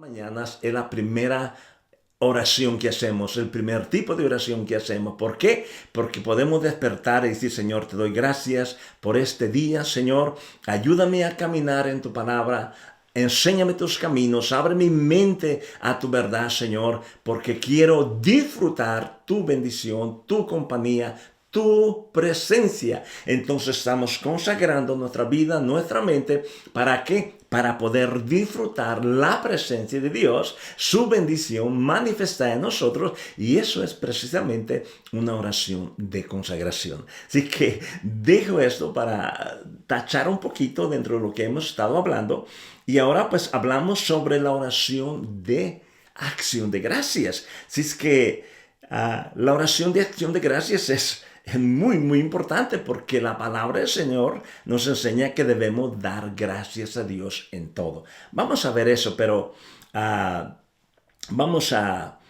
Mañanas es la primera oración que hacemos, el primer tipo de oración que hacemos. ¿Por qué? Porque podemos despertar y decir, Señor, te doy gracias por este día, Señor. Ayúdame a caminar en tu palabra. Enséñame tus caminos, abre mi mente a tu verdad, Señor, porque quiero disfrutar tu bendición, tu compañía, tu presencia. Entonces estamos consagrando nuestra vida, nuestra mente. ¿Para qué? Para poder disfrutar la presencia de Dios, su bendición manifestada en nosotros, y eso es precisamente una oración de consagración. Así que dejo esto para tachar un poquito dentro de lo que hemos estado hablando, y ahora pues hablamos sobre la oración de acción de gracias. Así es que la oración de acción de gracias es muy, muy importante porque la palabra del Señor nos enseña que debemos dar gracias a Dios en todo. Vamos a ver eso, pero vamos a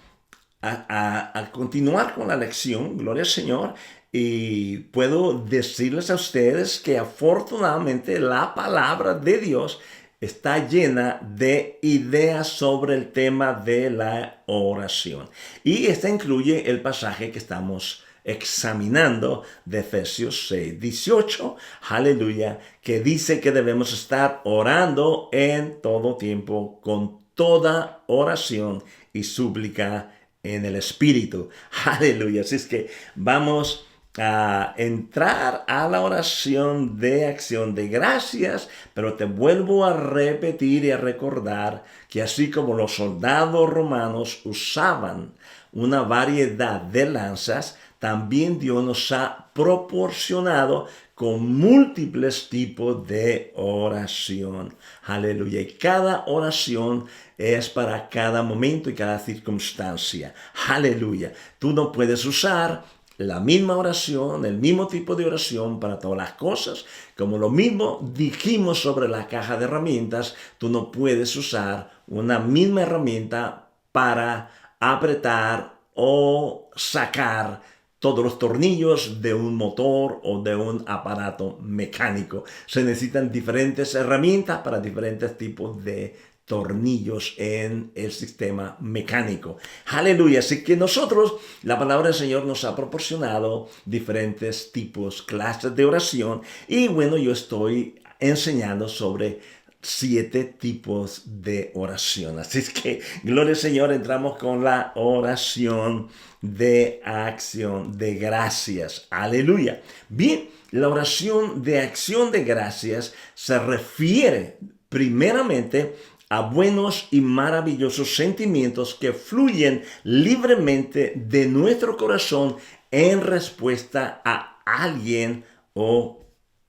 continuar con la lección, gloria al Señor, y puedo decirles a ustedes que afortunadamente la palabra de Dios está llena de ideas sobre el tema de la oración. Y esta incluye el pasaje que estamos examinando de Efesios 6:18, aleluya, que dice que debemos estar orando en todo tiempo con toda oración y súplica en el Espíritu, aleluya. Así es que vamos a entrar a la oración de acción de gracias, pero te vuelvo a repetir y a recordar que así como los soldados romanos usaban una variedad de lanzas, también Dios nos ha proporcionado con múltiples tipos de oración. Aleluya. Y cada oración es para cada momento y cada circunstancia. Aleluya. Tú no puedes usar la misma oración, el mismo tipo de oración para todas las cosas. Como lo mismo dijimos sobre la caja de herramientas, tú no puedes usar una misma herramienta para apretar o sacar todos los tornillos de un motor o de un aparato mecánico. Se necesitan diferentes herramientas para diferentes tipos de tornillos en el sistema mecánico. Aleluya. Así que nosotros, la palabra del Señor nos ha proporcionado diferentes tipos, clases de oración. Y bueno, yo estoy enseñando sobre 7 tipos de oración. Así es que, gloria al Señor, entramos con la oración de acción de gracias. Aleluya. Bien, la oración de acción de gracias se refiere primeramente a buenos y maravillosos sentimientos que fluyen libremente de nuestro corazón en respuesta a alguien o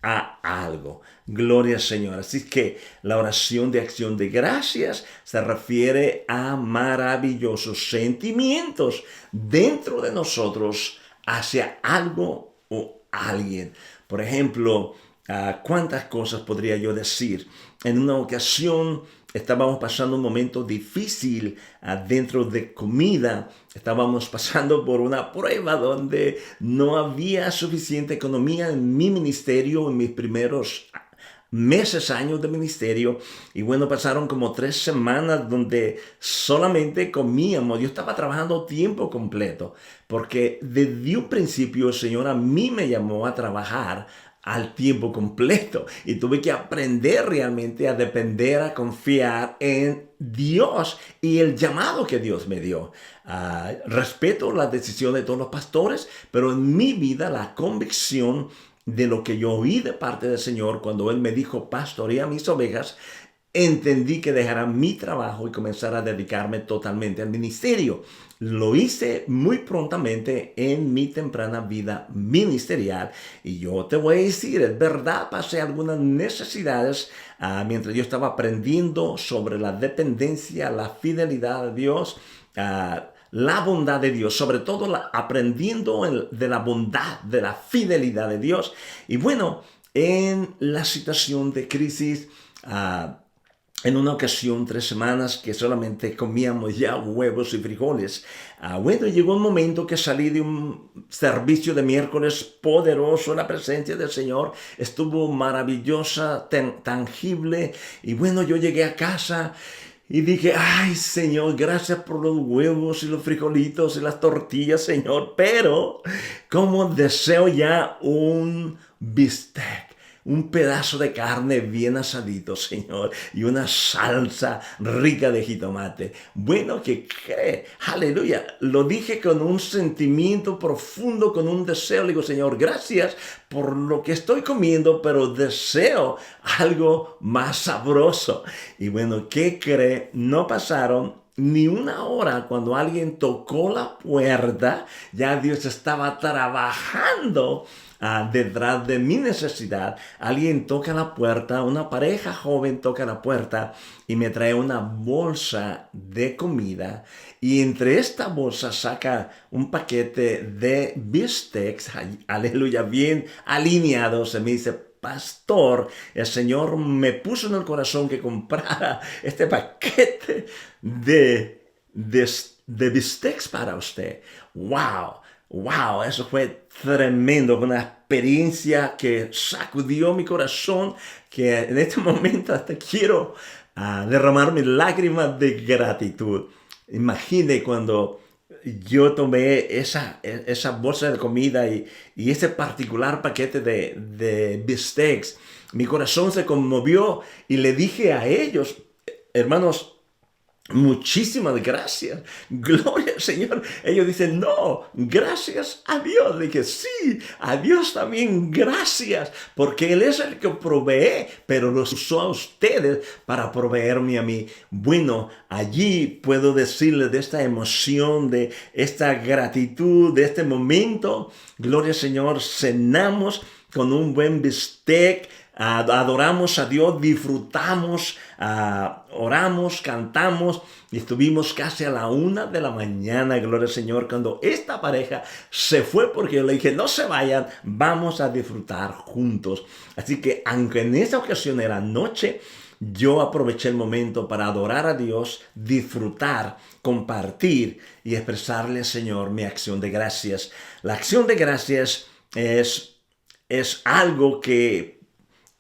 a algo. Gloria al Señor. Así que la oración de acción de gracias se refiere a maravillosos sentimientos dentro de nosotros hacia algo o alguien. Por ejemplo, ¿cuántas cosas podría yo decir? En una ocasión estábamos pasando un momento difícil dentro de comida. Estábamos pasando por una prueba donde no había suficiente economía en mi ministerio, en mis primeros meses, años de ministerio. Y bueno, pasaron como 3 semanas donde solamente comíamos. Yo estaba trabajando tiempo completo porque desde un principio el Señor a mí me llamó a trabajar al tiempo completo y tuve que aprender realmente a depender, a confiar en Dios y el llamado que Dios me dio. Respeto la decisión de todos los pastores, pero en mi vida la convicción de lo que yo oí de parte del Señor cuando Él me dijo pastorea mis ovejas, entendí que dejara mi trabajo y comenzara a dedicarme totalmente al ministerio. Lo hice muy prontamente en mi temprana vida ministerial. Y yo te voy a decir, es verdad, pasé algunas necesidades mientras yo estaba aprendiendo sobre la dependencia, la fidelidad de Dios, la bondad de Dios, sobre todo aprendiendo de la bondad, de la fidelidad de Dios. Y bueno, en la situación de crisis, en una ocasión, 3 semanas, que solamente comíamos ya huevos y frijoles. Bueno, llegó un momento que salí de un servicio de miércoles poderoso, la presencia del Señor estuvo maravillosa, tangible. Y bueno, yo llegué a casa Y dije, ay, Señor, gracias por los huevos y los frijolitos y las tortillas, Señor. Pero, como deseo ya un bistec, un pedazo de carne bien asadito, Señor, y una salsa rica de jitomate. Bueno, ¿qué cree? Aleluya. Lo dije con un sentimiento profundo, con un deseo. Le digo, Señor, gracias por lo que estoy comiendo, pero deseo algo más sabroso. Y bueno, ¿qué cree? No pasaron ni una hora cuando alguien tocó la puerta, ya Dios estaba trabajando detrás de mi necesidad. Alguien toca la puerta, una pareja joven toca la puerta y me trae una bolsa de comida. Y entre esta bolsa saca un paquete de bistecs, aleluya, bien alineados. Se me dice, pastor, el Señor me puso en el corazón que comprara este paquete de bistecs para usted. ¡Wow! ¡Wow! Eso fue tremendo, una experiencia que sacudió mi corazón, que en este momento hasta quiero derramar mis lágrimas de gratitud. Imagine cuando yo tomé esa bolsa de comida y ese particular paquete de bistecs. Mi corazón se conmovió y le dije a ellos, hermanos, muchísimas gracias. Gloria al Señor. Ellos dicen, no, gracias a Dios. Le dije, sí, a Dios también gracias, porque Él es el que provee, pero los usó a ustedes para proveerme a mí. Bueno, allí puedo decirles de esta emoción, de esta gratitud, de este momento. Gloria al Señor, cenamos con un buen bistec. Adoramos a Dios, disfrutamos, oramos, cantamos y estuvimos casi a la 1 de la mañana, gloria al Señor, cuando esta pareja se fue, porque yo le dije, no se vayan, vamos a disfrutar juntos. Así que aunque en esa ocasión era noche, yo aproveché el momento para adorar a Dios, disfrutar, compartir y expresarle al Señor mi acción de gracias. La acción de gracias es algo que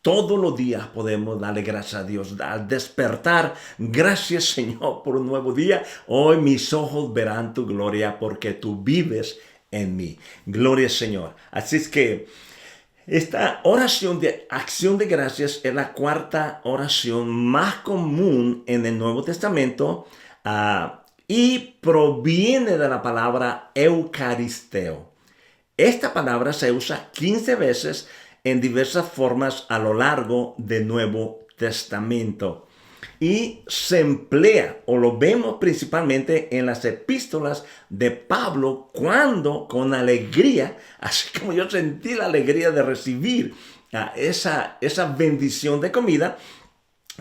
todos los días podemos darle gracias a Dios. Al despertar, gracias Señor por un nuevo día. Hoy mis ojos verán tu gloria porque tú vives en mí. Gloria Señor. Así es que esta oración de acción de gracias es la cuarta oración más común en el Nuevo Testamento y proviene de la palabra eucaristeo. Esta palabra se usa 15 veces en diversas formas a lo largo del Nuevo Testamento. Y se emplea, o lo vemos principalmente en las epístolas de Pablo, cuando con alegría, así como yo sentí la alegría de recibir esa bendición de comida,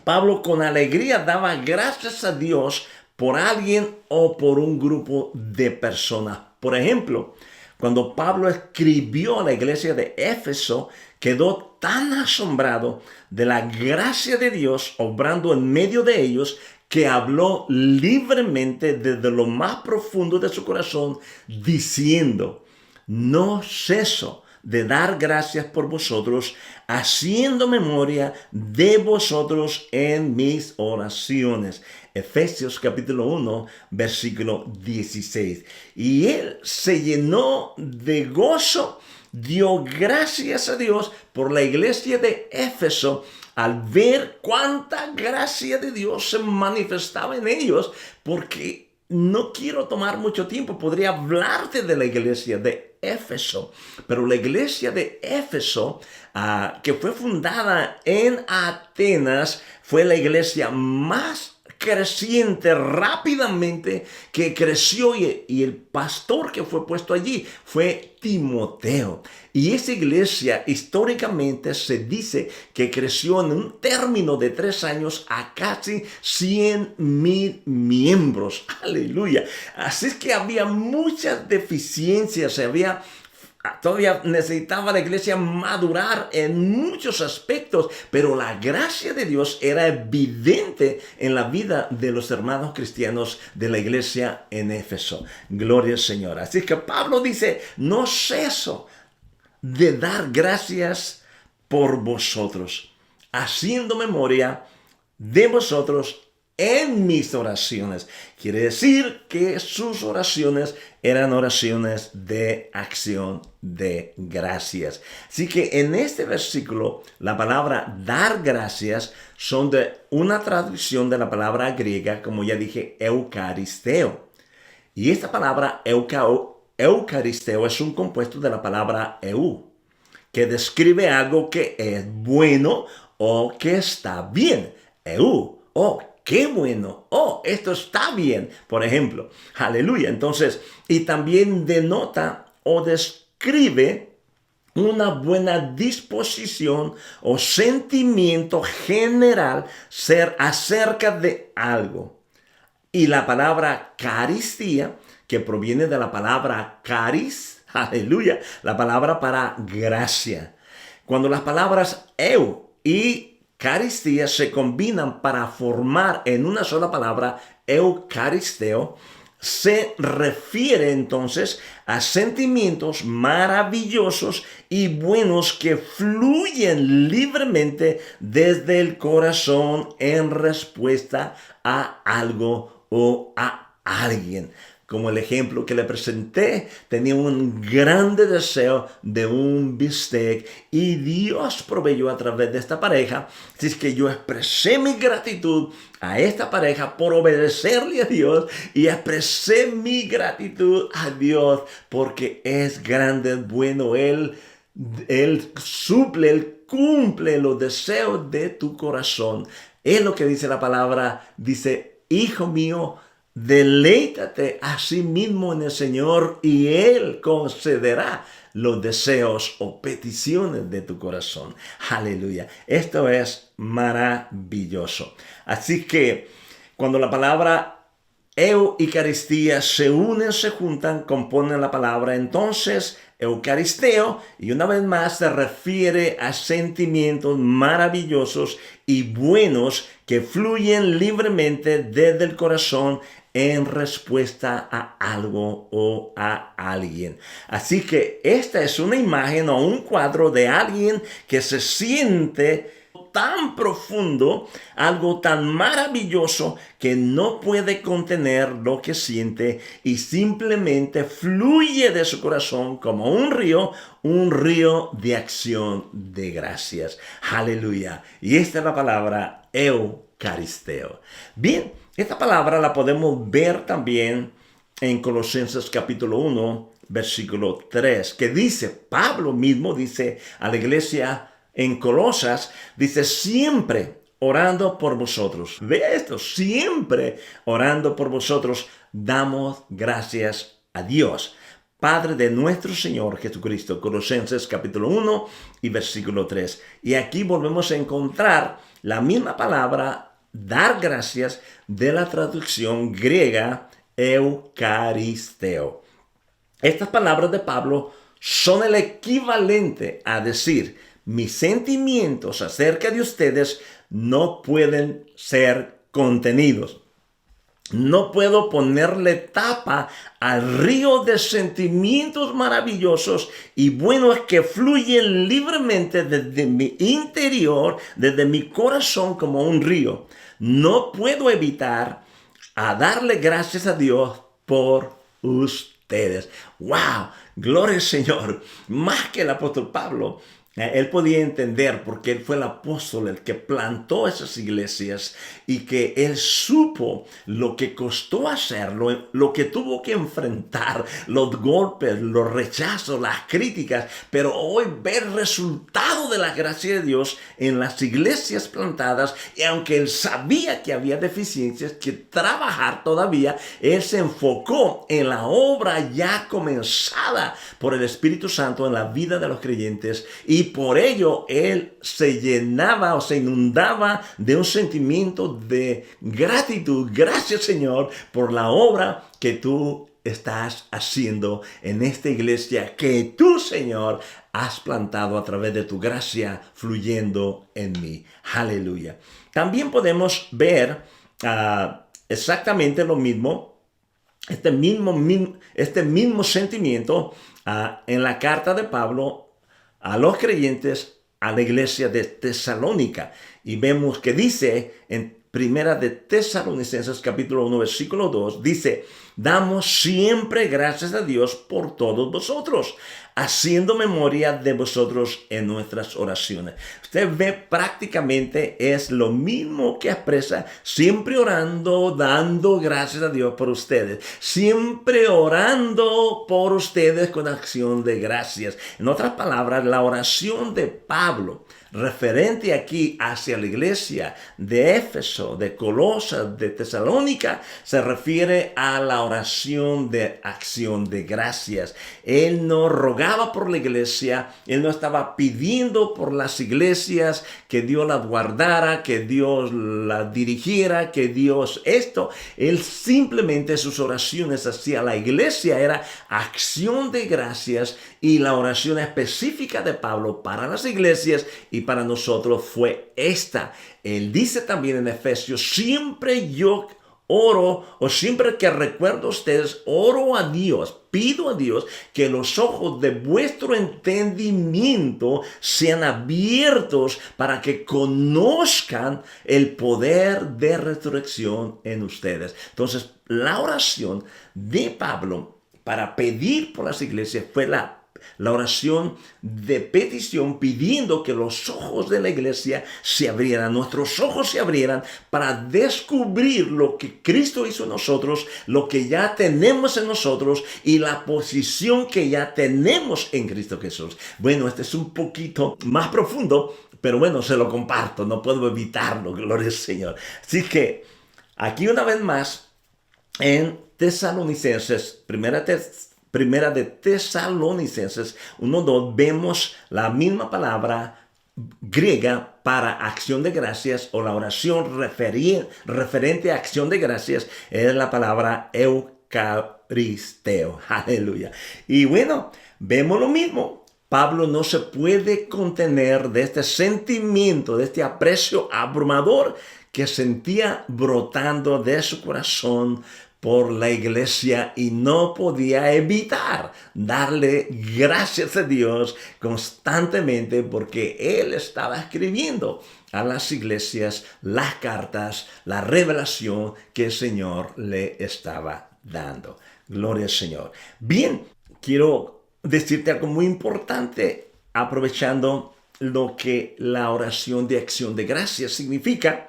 Pablo con alegría daba gracias a Dios por alguien o por un grupo de personas. Por ejemplo, cuando Pablo escribió a la iglesia de Éfeso, quedó tan asombrado de la gracia de Dios obrando en medio de ellos, que habló libremente desde lo más profundo de su corazón, diciendo, no ceso de dar gracias por vosotros, haciendo memoria de vosotros en mis oraciones. Efesios capítulo 1, versículo 16. Y él se llenó de gozo, dio gracias a Dios por la iglesia de Éfeso, al ver cuánta gracia de Dios se manifestaba en ellos, porque no quiero tomar mucho tiempo, podría hablarte de la iglesia de Éfeso, pero la iglesia de Éfeso, que fue fundada en Atenas, fue la iglesia más creciente rápidamente, que creció, y el pastor que fue puesto allí fue Timoteo. Y esa iglesia históricamente se dice que creció en un término de 3 años a casi 100,000 miembros. Aleluya. Así es que había muchas deficiencias, todavía necesitaba la iglesia madurar en muchos aspectos, pero la gracia de Dios era evidente en la vida de los hermanos cristianos de la iglesia en Éfeso. Gloria al Señor. Así que Pablo dice, no ceso de dar gracias por vosotros, haciendo memoria de vosotros en mis oraciones. Quiere decir que sus oraciones eran oraciones de acción de gracias. Así que en este versículo, la palabra dar gracias son de una traducción de la palabra griega, como ya dije, eucaristeo. Y esta palabra eucaristeo es un compuesto de la palabra que describe algo que es bueno o que está bien. Qué bueno, esto está bien, por ejemplo. Aleluya. Entonces, y también denota o describe una buena disposición o sentimiento general ser acerca de algo. Y la palabra caristía, que proviene de la palabra caris, aleluya, la palabra para gracia. Cuando las palabras y caristía se combinan para formar en una sola palabra, eucaristeo, se refiere entonces a sentimientos maravillosos y buenos que fluyen libremente desde el corazón en respuesta a algo o a alguien. Como el ejemplo que le presenté, tenía un grande deseo de un bistec y Dios proveyó a través de esta pareja. Así es que yo expresé mi gratitud a esta pareja por obedecerle a Dios y expresé mi gratitud a Dios porque es grande, es bueno. Él suple, Él cumple los deseos de tu corazón. Es lo que dice la palabra, dice, hijo mío, deleítate a sí mismo en el Señor y Él concederá los deseos o peticiones de tu corazón. Aleluya. Esto es maravilloso. Así que cuando la palabra Eucaristía se unen, se juntan, componen la palabra entonces eucaristeo, y una vez más se refiere a sentimientos maravillosos y buenos que fluyen libremente desde el corazón en respuesta a algo o a alguien. Así que esta es una imagen o un cuadro de alguien que se siente tan profundo, algo tan maravilloso que no puede contener lo que siente y simplemente fluye de su corazón como un río de acción de gracias. Aleluya. Y esta es la palabra eucaristeo. Bien, esta palabra la podemos ver también en Colosenses capítulo 1, versículo 3, que dice, Pablo mismo dice a la iglesia en Colosas, dice, siempre orando por vosotros. Vea esto, siempre orando por vosotros, damos gracias a Dios, Padre de nuestro Señor Jesucristo. Colosenses capítulo 1 y versículo 3. Y aquí volvemos a encontrar la misma palabra, dar gracias, de la traducción griega eucaristeo. Estas palabras de Pablo son el equivalente a decir, mis sentimientos acerca de ustedes no pueden ser contenidos. No puedo ponerle tapa al río de sentimientos maravillosos y buenos que fluyen libremente desde mi interior, desde mi corazón como un río. No puedo evitar a darle gracias a Dios por ustedes. ¡Wow! Gloria al Señor. Más que el apóstol Pablo, él podía entender porque él fue el apóstol, el que plantó esas iglesias y que él supo lo que costó hacerlo, lo que tuvo que enfrentar, los golpes, los rechazos, las críticas, pero hoy ver el resultado de la gracia de Dios en las iglesias plantadas, y aunque él sabía que había deficiencias, que trabajar todavía, él se enfocó en la obra ya comenzada por el Espíritu Santo en la vida de los creyentes, y por ello él se llenaba o se inundaba de un sentimiento de gratitud. Gracias, Señor, por la obra que tú estás haciendo en esta iglesia que tú, Señor, has plantado a través de tu gracia fluyendo en mí. Aleluya. También podemos ver exactamente lo mismo, este mismo sentimiento en la carta de Pablo a los creyentes, a la iglesia de Tesalónica. Y vemos que dice en Primera de Tesalonicenses capítulo 1 versículo 2 dice: damos siempre gracias a Dios por todos vosotros, haciendo memoria de vosotros en nuestras oraciones. Usted ve, prácticamente es lo mismo que expresa: siempre orando, dando gracias a Dios por ustedes, siempre orando por ustedes con acción de gracias. En otras palabras, la oración de Pablo referente aquí hacia la iglesia de Éfeso, de Colosas, de Tesalónica, se refiere a la oración de acción de gracias. Él no rogaba por la iglesia, él no estaba pidiendo por las iglesias que Dios las guardara, que Dios las dirigiera, que Dios esto. Él simplemente, sus oraciones hacia la iglesia era acción de gracias, y la oración específica de Pablo para las iglesias y para nosotros fue esta. Él dice también en Efesios: siempre yo oro, o siempre que recuerdo a ustedes, oro a Dios, pido a Dios que los ojos de vuestro entendimiento sean abiertos para que conozcan el poder de resurrección en ustedes. Entonces, la oración de Pablo para pedir por las iglesias fue la oración de petición, pidiendo que los ojos de la iglesia se abrieran, nuestros ojos se abrieran para descubrir lo que Cristo hizo en nosotros, lo que ya tenemos en nosotros y la posición que ya tenemos en Cristo Jesús. Bueno, este es un poquito más profundo, pero bueno, se lo comparto, no puedo evitarlo, gloria al Señor. Así que aquí una vez más en Tesalonicenses, Primera de Tesalonicenses 1:2, vemos la misma palabra griega para acción de gracias, o la oración referente a acción de gracias, es la palabra eucaristeo. Aleluya. Y bueno, vemos lo mismo. Pablo no se puede contener de este sentimiento, de este aprecio abrumador que sentía brotando de su corazón por la iglesia, y no podía evitar darle gracias a Dios constantemente, porque él estaba escribiendo a las iglesias las cartas, la revelación que el Señor le estaba dando. Gloria al Señor. Bien, quiero decirte algo muy importante, aprovechando lo que la oración de acción de gracias significa.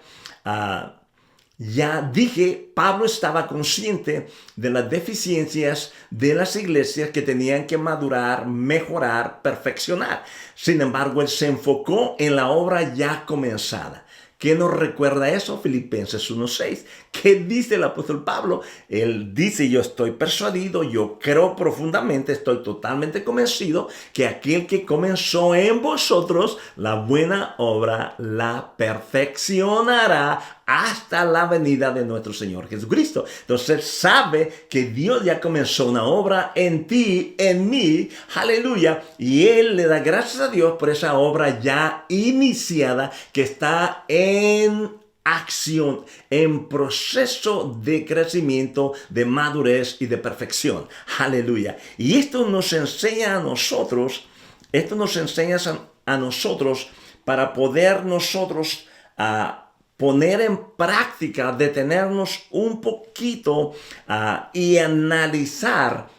Ya dije, Pablo estaba consciente de las deficiencias de las iglesias que tenían que madurar, mejorar, perfeccionar. Sin embargo, él se enfocó en la obra ya comenzada. ¿Qué nos recuerda eso? Filipenses 1:6. ¿Qué dice el apóstol Pablo? Él dice: yo estoy persuadido, yo creo profundamente, estoy totalmente convencido que aquel que comenzó en vosotros la buena obra la perfeccionará hasta la venida de nuestro Señor Jesucristo. Entonces sabe que Dios ya comenzó una obra en ti, en mí, aleluya, y él le da gracias a Dios por esa obra ya iniciada que está en acción, en proceso de crecimiento, de madurez y de perfección. Aleluya. Y esto nos enseña a nosotros, para poder nosotros poner en práctica, detenernos un poquito y analizar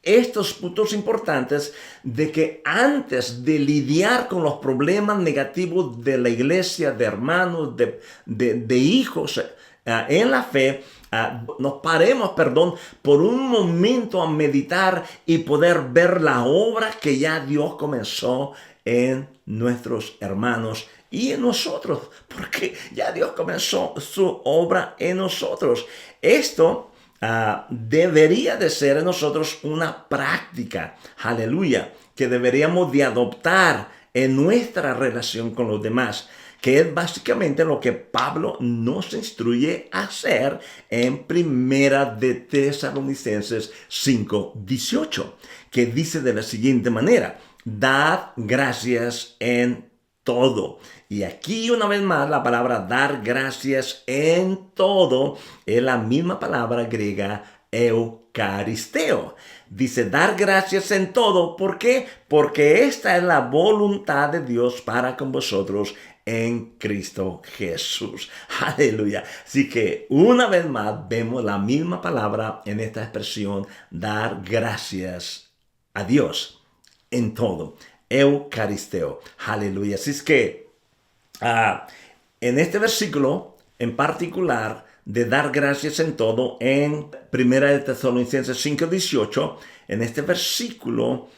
estos puntos importantes, de que antes de lidiar con los problemas negativos de la iglesia, de hermanos, de hijos en la fe, nos paremos, por un momento a meditar y poder ver la obra que ya Dios comenzó en nuestros hermanos y en nosotros, porque ya Dios comenzó su obra en nosotros. Esto debería de ser en nosotros una práctica, aleluya, que deberíamos de adoptar en nuestra relación con los demás, que es básicamente lo que Pablo nos instruye a hacer en Primera de Tesalonicenses 5:18, que dice de la siguiente manera: dad gracias en todo. Y aquí una vez más la palabra dar gracias en todo es la misma palabra griega eucaristeo. Dice dar gracias en todo. ¿Por qué? Porque esta es la voluntad de Dios para con vosotros en Cristo Jesús. Aleluya. Así que una vez más vemos la misma palabra en esta expresión, dar gracias a Dios en todo. Eucaristeo. Aleluya. Así es que en este versículo en particular de dar gracias en todo, en 1 de Tesalonicenses 5:18, en este versículo,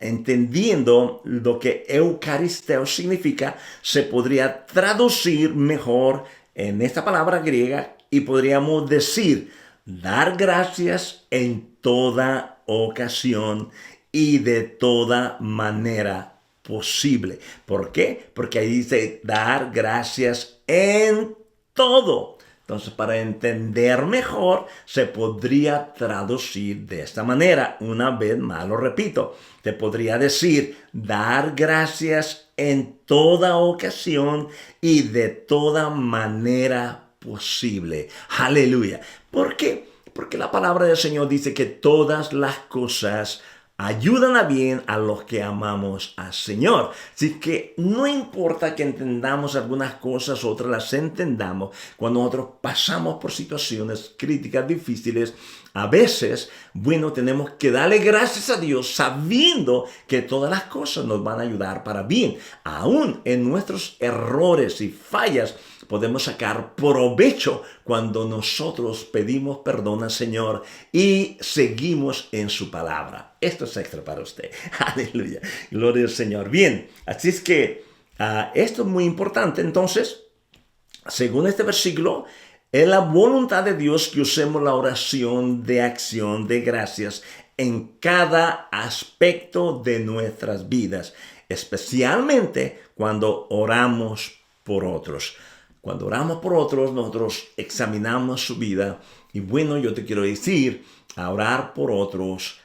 entendiendo lo que Eucaristeo significa, se podría traducir mejor en esta palabra griega y podríamos decir dar gracias en toda ocasión y de toda manera posible. ¿Por qué? Porque ahí dice dar gracias en todo. Entonces, para entender mejor, se podría traducir de esta manera. Una vez más, lo repito, te podría decir dar gracias en toda ocasión y de toda manera posible. Aleluya. ¿Por qué? Porque la palabra del Señor dice que todas las cosas ayudan a bien a los que amamos al Señor. Así que no importa que entendamos algunas cosas, otras las entendamos. Cuando nosotros pasamos por situaciones críticas, difíciles, a veces, bueno, tenemos que darle gracias a Dios sabiendo que todas las cosas nos van a ayudar para bien. Aún en nuestros errores y fallas, podemos sacar provecho cuando nosotros pedimos perdón al Señor y seguimos en su palabra. Esto es extra para usted. Aleluya. Gloria al Señor. Bien, así es que esto es muy importante. Entonces, según este versículo, es la voluntad de Dios que usemos la oración de acción de gracias en cada aspecto de nuestras vidas, especialmente cuando oramos por otros. Cuando oramos por otros, nosotros examinamos su vida. Y bueno, yo te quiero decir, a orar por otros,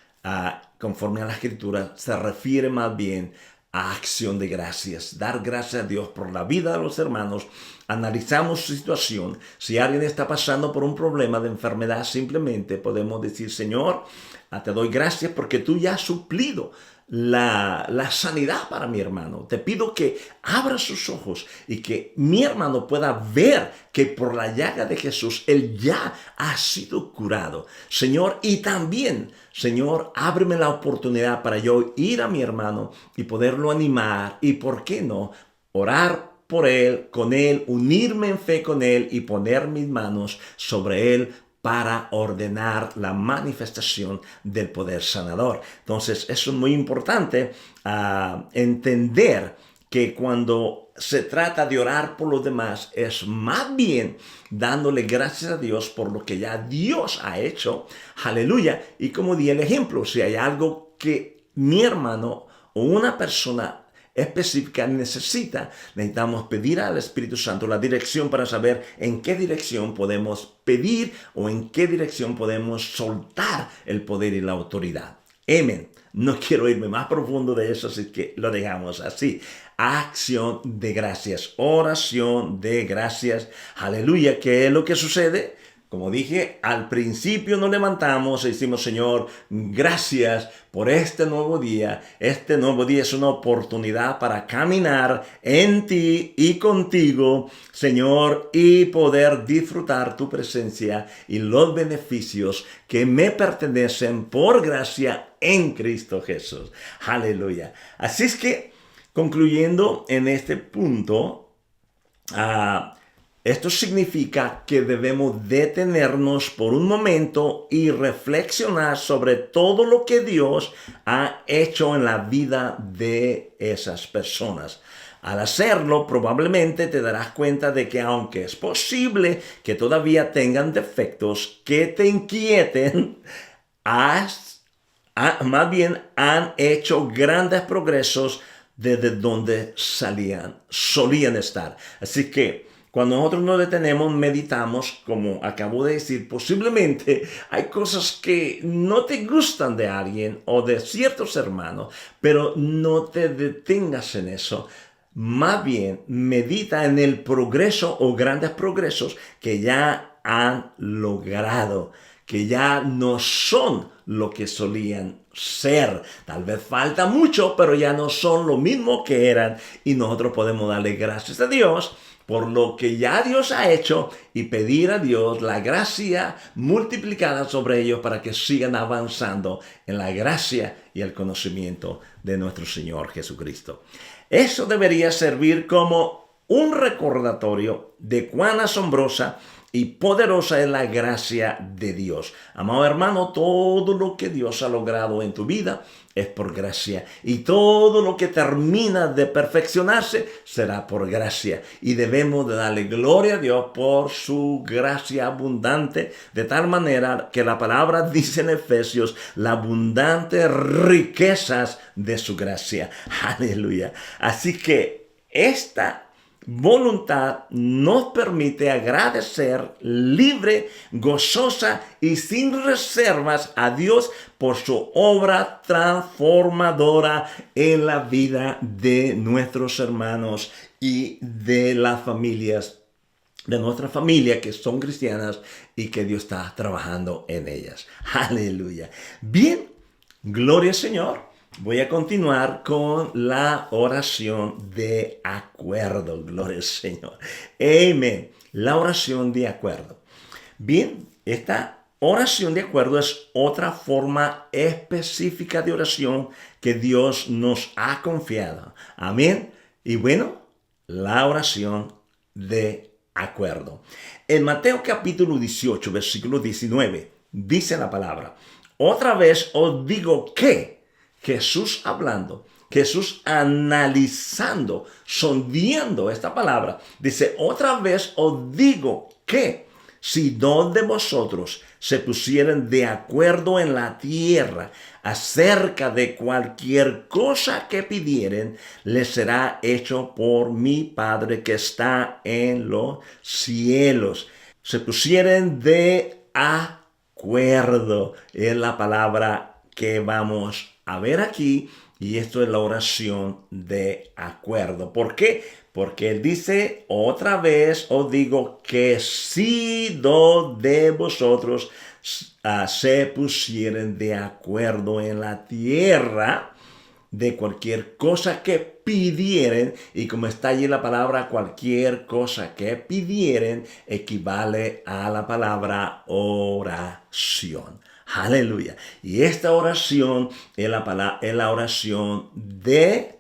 conforme a la Escritura, se refiere más bien a acción de gracias. Dar gracias a Dios por la vida de los hermanos. Analizamos su situación. Si alguien está pasando por un problema de enfermedad, simplemente podemos decir, Señor, te doy gracias porque tú ya has suplido la sanidad para mi hermano. Te pido que abra sus ojos y que mi hermano pueda ver que por la llaga de Jesús él ya ha sido curado. Señor, y también, Señor, ábreme la oportunidad para yo ir a mi hermano y poderlo animar y, ¿por qué no?, orar por él, con él, unirme en fe con él y poner mis manos sobre él para ordenar la manifestación del poder sanador. Entonces, eso es muy importante, entender que cuando se trata de orar por los demás, es más bien dándole gracias a Dios por lo que ya Dios ha hecho. Aleluya. Y como di el ejemplo, si hay algo que mi hermano o una persona específica necesitamos pedir al Espíritu Santo la dirección para saber en qué dirección podemos pedir o en qué dirección podemos soltar el poder y la autoridad. Amén. No quiero irme más profundo de eso, así que lo dejamos así. Acción de gracias, oración de gracias. Aleluya. ¿Qué es lo que sucede? Como dije, al principio nos levantamos y decimos, Señor, gracias por este nuevo día. Este nuevo día es una oportunidad para caminar en ti y contigo, Señor, y poder disfrutar tu presencia y los beneficios que me pertenecen por gracia en Cristo Jesús. Aleluya. Así es que, concluyendo en este punto, esto significa que debemos detenernos por un momento y reflexionar sobre todo lo que Dios ha hecho en la vida de esas personas. Al hacerlo, probablemente te darás cuenta de que aunque es posible que todavía tengan defectos que te inquieten, más bien han hecho grandes progresos desde donde solían estar. Así que cuando nosotros nos detenemos, meditamos, como acabo de decir, posiblemente hay cosas que no te gustan de alguien o de ciertos hermanos, pero no te detengas en eso. Más bien, medita en el progreso o grandes progresos que ya han logrado, que ya no son lo que solían ser. Tal vez falta mucho, pero ya no son lo mismo que eran. Y nosotros podemos darle gracias a Dios por lo que ya Dios ha hecho y pedir a Dios la gracia multiplicada sobre ellos para que sigan avanzando en la gracia y el conocimiento de nuestro Señor Jesucristo. Eso debería servir como un recordatorio de cuán asombrosa y poderosa es la gracia de Dios. Amado hermano, todo lo que Dios ha logrado en tu vida es por gracia. Y todo lo que termina de perfeccionarse será por gracia. Y debemos de darle gloria a Dios por su gracia abundante. De tal manera que la palabra dice en Efesios, las abundantes riquezas de su gracia. Aleluya. Así que esta voluntad nos permite agradecer libre, gozosa y sin reservas a Dios por su obra transformadora en la vida de nuestros hermanos y de las familias, de nuestra familia que son cristianas y que Dios está trabajando en ellas. Aleluya. Bien, gloria al Señor. Voy a continuar con la oración de acuerdo. Gloria al Señor. Amén. La oración de acuerdo. Bien, esta oración de acuerdo es otra forma específica de oración que Dios nos ha confiado. Amén. Y bueno, la oración de acuerdo. En Mateo capítulo 18, versículo 19, dice la palabra: otra vez os digo que Jesús hablando, Jesús analizando, sondeando esta palabra, dice, otra vez os digo que si dos de vosotros se pusieren de acuerdo en la tierra acerca de cualquier cosa que pidieren, les será hecho por mi Padre que está en los cielos. Se pusieren de acuerdo, es la palabra que vamos a ver aquí, y esto es la oración de acuerdo. ¿Por qué? Porque él dice, otra vez os digo que si dos de vosotros se pusieren de acuerdo en la tierra de cualquier cosa que pidieren, y como está allí la palabra cualquier cosa que pidieren, equivale a la palabra oración. Aleluya. Y esta oración es la oración de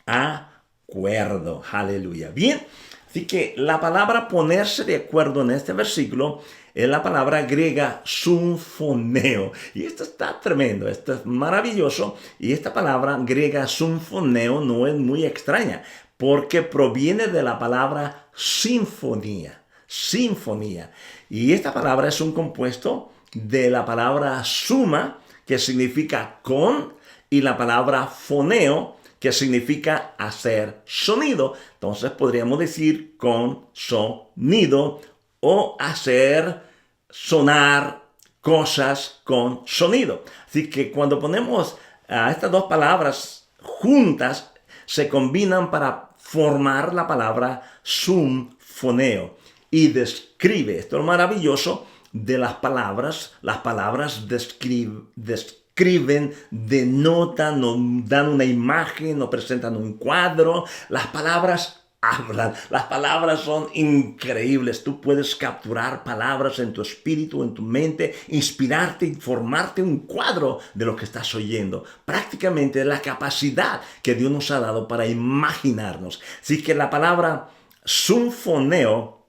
acuerdo. Aleluya. Bien. Así que la palabra ponerse de acuerdo en este versículo es la palabra griega symphoneo. Y esto está tremendo, esto es maravilloso. Y esta palabra griega symphoneo no es muy extraña, porque proviene de la palabra sinfonía. Sinfonía. Y esta palabra es un compuesto de la palabra suma, que significa con, y la palabra foneo, que significa hacer sonido. Entonces podríamos decir con sonido o hacer sonar cosas con sonido. Así que cuando ponemos estas dos palabras juntas, se combinan para formar la palabra symphoneo. Y describe, esto es maravilloso, de las palabras describen, denotan, dan una imagen o presentan un cuadro. Las palabras hablan, las palabras son increíbles. Tú puedes capturar palabras en tu espíritu, en tu mente, inspirarte y formarte un cuadro de lo que estás oyendo. Prácticamente es la capacidad que Dios nos ha dado para imaginarnos. Así que la palabra symphoneo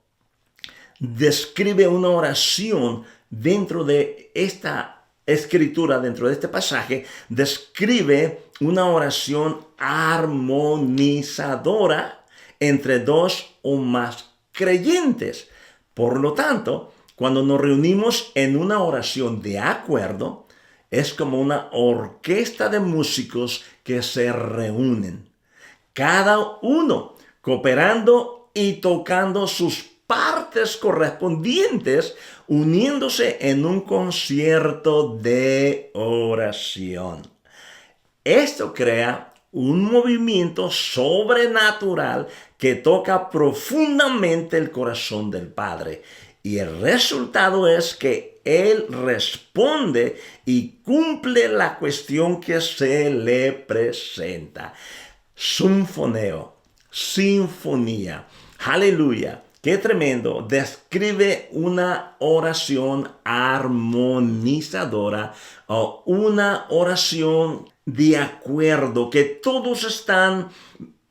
describe una oración dentro de esta escritura, dentro de este pasaje, describe una oración armonizadora entre dos o más creyentes. Por lo tanto, cuando nos reunimos en una oración de acuerdo, es como una orquesta de músicos que se reúnen, cada uno cooperando y tocando sus partes correspondientes, uniéndose en un concierto de oración. Esto crea un movimiento sobrenatural que toca profundamente el corazón del Padre. Y el resultado es que Él responde y cumple la cuestión que se le presenta. Sinfoneo, sinfonía, aleluya. Qué tremendo. Describe una oración armonizadora o una oración de acuerdo, que todos están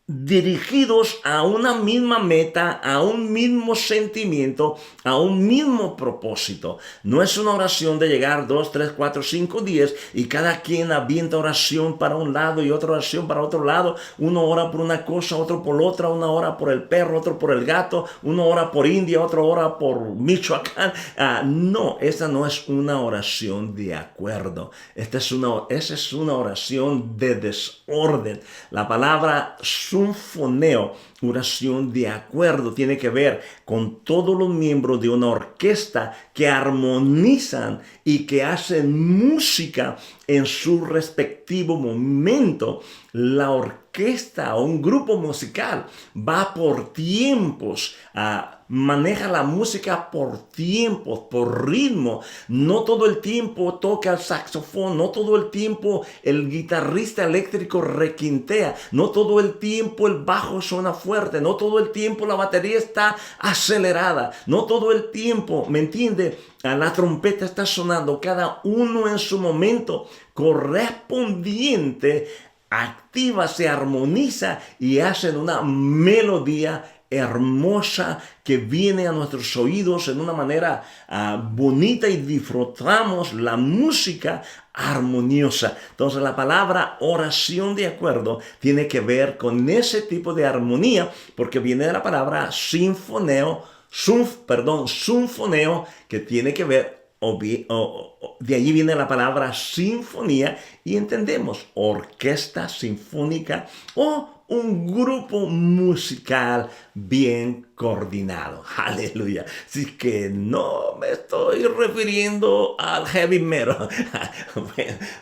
dirigidos a una misma meta, a un mismo sentimiento, a un mismo propósito. No es una oración de llegar 2, 3, 4, 5 días y cada quien avienta oración para un lado y otra oración para otro lado. Uno ora por una cosa, otro por otra, una ora por el perro, otro por el gato, uno ora por India, otro ora por Michoacán. No, esa no es una oración de acuerdo. Esa es una oración de desorden. La palabra sinfoneo, oración de acuerdo, tiene que ver con todos los miembros de una orquesta que armonizan y que hacen música en su respectivo momento. La orquesta o un grupo musical va por tiempos, maneja la música por tiempos, por ritmo. No todo el tiempo toca el saxofón, no todo el tiempo el guitarrista eléctrico requintea, no todo el tiempo el bajo suena fuerte, no todo el tiempo la batería está acelerada, no todo el tiempo, ¿me entiende? La trompeta está sonando, cada uno en su momento correspondiente, activa, se armoniza y hacen una melodía hermosa que viene a nuestros oídos en una manera bonita y disfrutamos la música armoniosa. Entonces la palabra oración de acuerdo tiene que ver con ese tipo de armonía porque viene de la palabra sinfoneo, que tiene que ver de allí viene la palabra sinfonía y entendemos orquesta sinfónica o un grupo musical bien coordinado. Aleluya. Así que no me estoy refiriendo al heavy metal.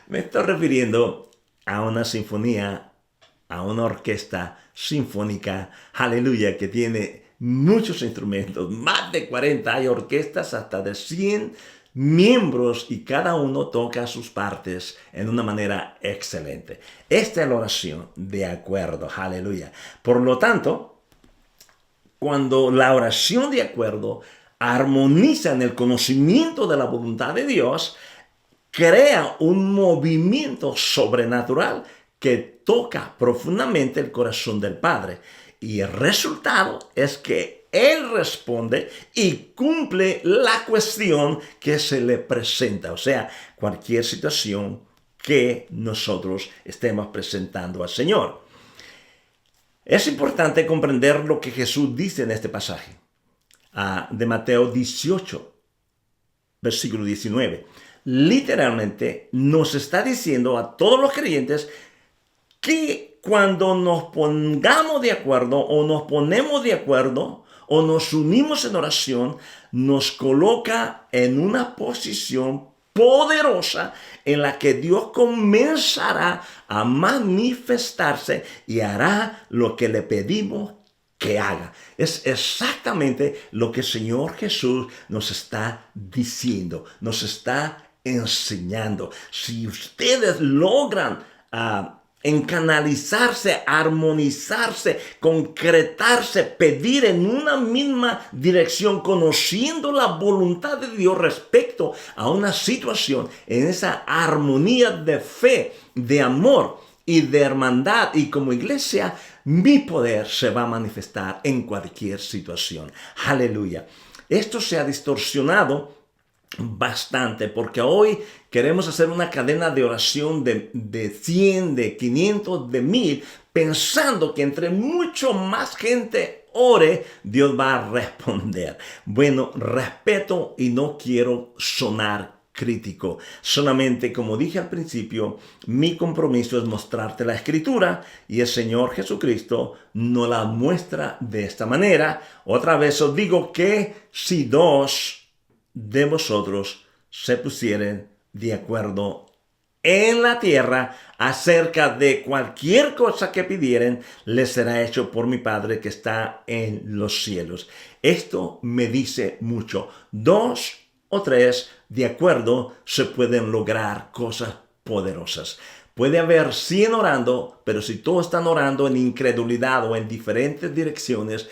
Me estoy refiriendo a una sinfonía, a una orquesta sinfónica. Aleluya, que tiene muchos instrumentos, más de 40, hay orquestas hasta de 100 miembros y cada uno toca sus partes en una manera excelente. Esta es la oración de acuerdo, aleluya. Por lo tanto, cuando la oración de acuerdo armoniza en el conocimiento de la voluntad de Dios, crea un movimiento sobrenatural que toca profundamente el corazón del Padre. Y el resultado es que Él responde y cumple la cuestión que se le presenta. O sea, cualquier situación que nosotros estemos presentando al Señor. Es importante comprender lo que Jesús dice en este pasaje de Mateo 18, versículo 19. Literalmente nos está diciendo a todos los creyentes que cuando nos pongamos de acuerdo o nos ponemos de acuerdo o nos unimos en oración, nos coloca en una posición poderosa en la que Dios comenzará a manifestarse y hará lo que le pedimos que haga. Es exactamente lo que el Señor Jesús nos está diciendo, nos está enseñando. Si ustedes logran encanalizarse, armonizarse, concretarse, pedir en una misma dirección, conociendo la voluntad de Dios respecto a una situación, en esa armonía de fe, de amor y de hermandad, y como iglesia, mi poder se va a manifestar en cualquier situación. Aleluya. Esto se ha distorsionado bastante, porque hoy queremos hacer una cadena de oración de 100, de 500, de 1000, pensando que entre mucho más gente ore, Dios va a responder. Bueno, respeto y no quiero sonar crítico. Solamente, como dije al principio, mi compromiso es mostrarte la Escritura y el Señor Jesucristo nos la muestra de esta manera. Otra vez os digo que si dos de vosotros se pusieren de acuerdo en la tierra acerca de cualquier cosa que pidieren, les será hecho por mi Padre que está en los cielos. Esto me dice mucho. 2 o 3 de acuerdo se pueden lograr cosas poderosas. Puede haber 100 orando, pero si todos están orando en incredulidad o en diferentes direcciones,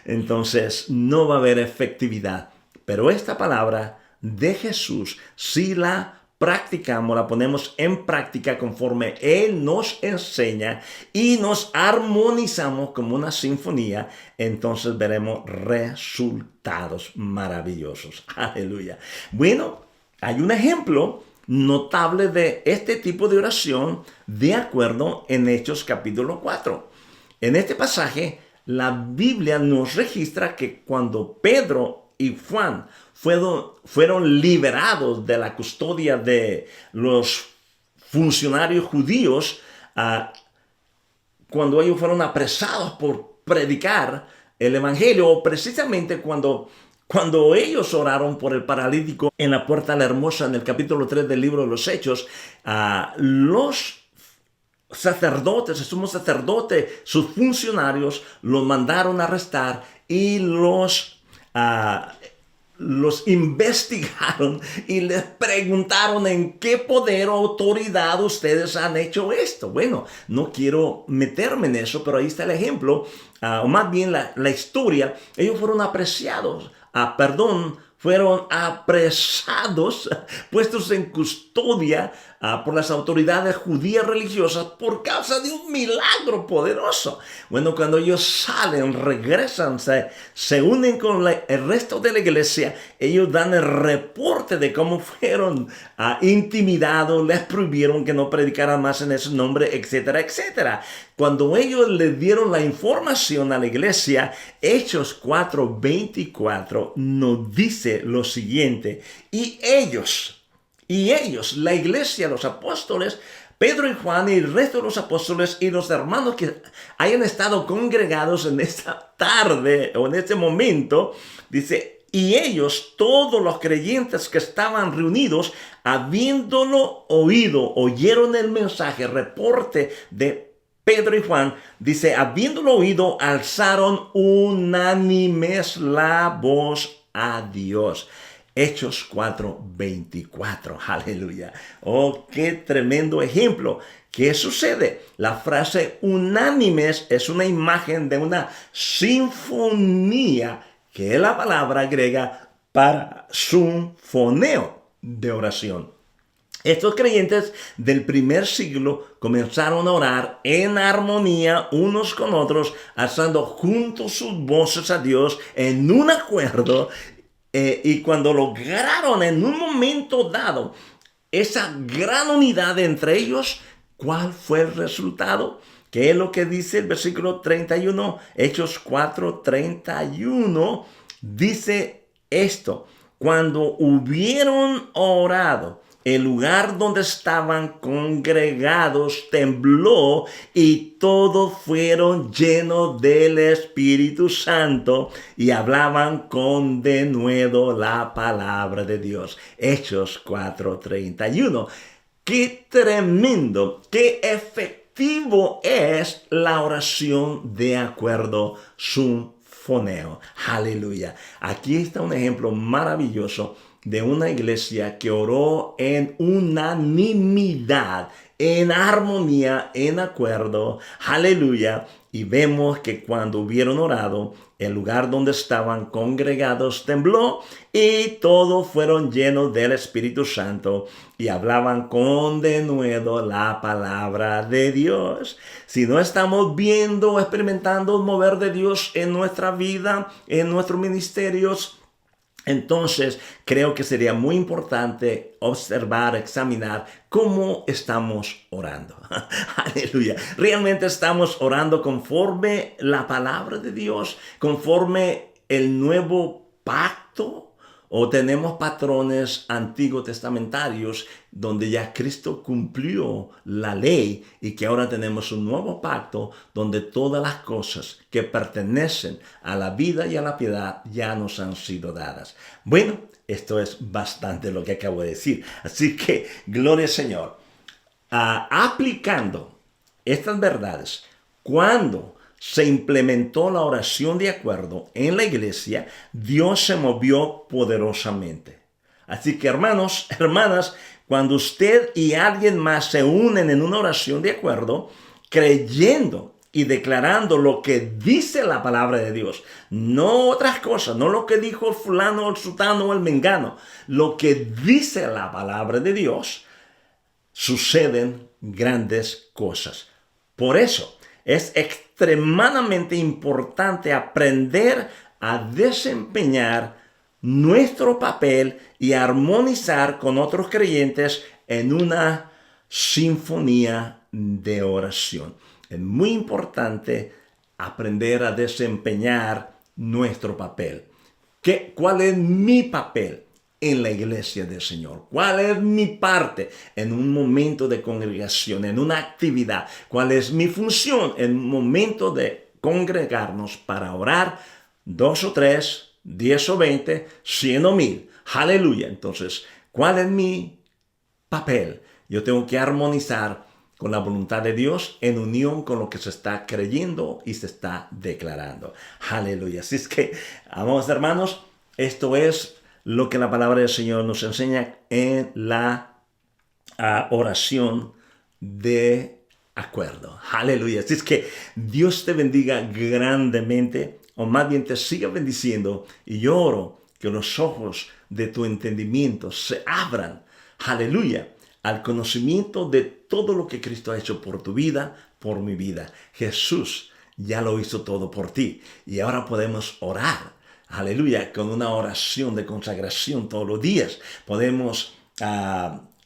entonces no va a haber efectividad. Pero esta palabra de Jesús, si la practicamos, la ponemos en práctica conforme Él nos enseña y nos armonizamos como una sinfonía, entonces veremos resultados maravillosos. Aleluya. Bueno, hay un ejemplo notable de este tipo de oración de acuerdo en Hechos capítulo 4. En este pasaje, la Biblia nos registra que cuando Pedro y Juan fueron liberados de la custodia de los funcionarios judíos, cuando ellos fueron apresados por predicar el evangelio, o precisamente cuando ellos oraron por el paralítico en la puerta de la hermosa, en el capítulo 3 del libro de los Hechos, los sacerdotes, el sumo sacerdote, sus funcionarios, los mandaron a arrestar y los investigaron y les preguntaron en qué poder o autoridad ustedes han hecho esto. Bueno, no quiero meterme en eso, pero ahí está el ejemplo, o más bien la historia. Ellos fueron fueron apresados, puestos en custodia por las autoridades judías religiosas por causa de un milagro poderoso. Bueno, cuando ellos salen, regresan, se unen con el resto de la iglesia, ellos dan el reporte de cómo fueron intimidados, les prohibieron que no predicaran más en ese nombre, etcétera, etcétera. Cuando ellos le dieron la información a la iglesia, Hechos 4:24 nos dice lo siguiente: y ellos, la iglesia, los apóstoles, Pedro y Juan y el resto de los apóstoles y los hermanos que hayan estado congregados en esta tarde o en este momento, dice, y ellos, todos los creyentes que estaban reunidos, habiéndolo oído, oyeron el mensaje, reporte de Pedro y Juan, dice, habiéndolo oído, alzaron unánimes la voz a Dios. Hechos 4:24. Aleluya. Oh, qué tremendo ejemplo. ¿Qué sucede? La frase unánimes es una imagen de una sinfonía, que es la palabra griega para sinfoneo de oración. Estos creyentes del primer siglo comenzaron a orar en armonía unos con otros, alzando juntos sus voces a Dios en un acuerdo. Y cuando lograron en un momento dado esa gran unidad entre ellos, ¿cuál fue el resultado? ¿Qué es lo que dice el versículo 31? Hechos 4:31 dice esto: cuando hubieron orado, el lugar donde estaban congregados tembló y todos fueron llenos del Espíritu Santo y hablaban con denuedo la palabra de Dios. Hechos 4:31. ¡Qué tremendo! ¡Qué efectivo es la oración de acuerdo sinfoneo! ¡Aleluya! Aquí está un ejemplo maravilloso de una iglesia que oró en unanimidad, en armonía, en acuerdo. Aleluya. Y vemos que cuando hubieron orado, el lugar donde estaban congregados tembló y todos fueron llenos del Espíritu Santo y hablaban con denuedo la palabra de Dios. Si no estamos viendo o experimentando el mover de Dios en nuestra vida, en nuestros ministerios, entonces creo que sería muy importante observar, examinar cómo estamos orando. Aleluya. ¿Realmente estamos orando conforme la palabra de Dios, conforme el nuevo pacto? ¿O tenemos patrones antiguos testamentarios donde ya Cristo cumplió la ley y que ahora tenemos un nuevo pacto donde todas las cosas que pertenecen a la vida y a la piedad ya nos han sido dadas? Bueno, esto es bastante lo que acabo de decir. Así que, gloria al Señor. Aplicando estas verdades, cuando se implementó la oración de acuerdo en la iglesia, Dios se movió poderosamente. Así que, hermanos, hermanas, cuando usted y alguien más se unen en una oración de acuerdo, creyendo y declarando lo que dice la palabra de Dios, no otras cosas, no lo que dijo el fulano, el sutano o el mengano, lo que dice la palabra de Dios, suceden grandes cosas. Por eso es extremadamente importante aprender a desempeñar nuestro papel y armonizar con otros creyentes en una sinfonía de oración. Es muy importante aprender a desempeñar nuestro papel. ¿Cuál es mi papel en la iglesia del Señor? ¿Cuál es mi parte en un momento de congregación, en una actividad? ¿Cuál es mi función en un momento de congregarnos para orar? 2 o 3, 10 o 20, 100 o 1000. Aleluya. Entonces, ¿cuál es mi papel? Yo tengo que armonizar con la voluntad de Dios en unión con lo que se está creyendo y se está declarando. Aleluya. Así es que, amados hermanos, esto es lo que la palabra del Señor nos enseña en la oración de acuerdo. Aleluya. Así es que Dios te bendiga grandemente, o más bien te siga bendiciendo, y yo oro que los ojos de tu entendimiento se abran. Aleluya. Al conocimiento de todo lo que Cristo ha hecho por tu vida, por mi vida. Jesús ya lo hizo todo por ti. Y ahora podemos orar. Aleluya, con una oración de consagración todos los días. Podemos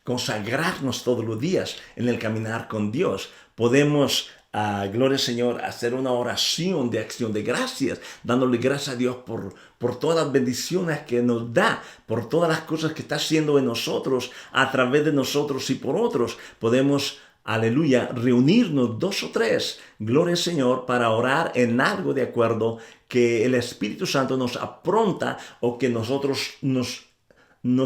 consagrarnos todos los días en el caminar con Dios. Podemos, gloria al Señor, hacer una oración de acción de gracias, dándole gracias a Dios por todas las bendiciones que nos da, por todas las cosas que está haciendo en nosotros, a través de nosotros y por otros. Podemos, aleluya, reunirnos 2 o 3, gloria al Señor, para orar en algo de acuerdo que el Espíritu Santo nos apronta o que nosotros nos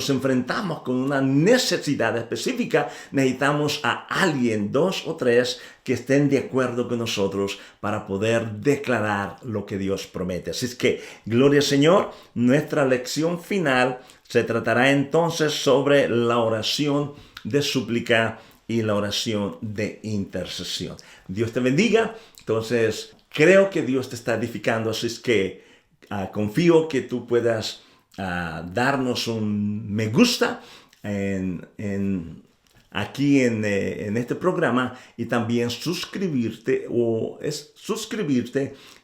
enfrentamos con una necesidad específica. Necesitamos a alguien, 2 o 3, que estén de acuerdo con nosotros para poder declarar lo que Dios promete. Así es que, gloria al Señor, nuestra lección final se tratará entonces sobre la oración de súplica y la oración de intercesión. Dios te bendiga. Entonces, creo que Dios te está edificando, así es que confío que tú puedas darnos un me gusta aquí en este programa, y también suscribirte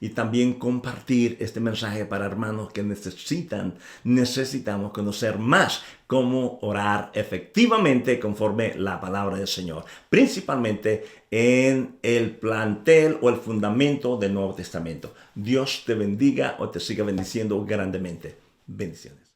y también compartir este mensaje para hermanos que necesitamos conocer más cómo orar efectivamente conforme la palabra del Señor, principalmente en el plantel o el fundamento del Nuevo Testamento. Dios te bendiga o te siga bendiciendo grandemente. Bendiciones.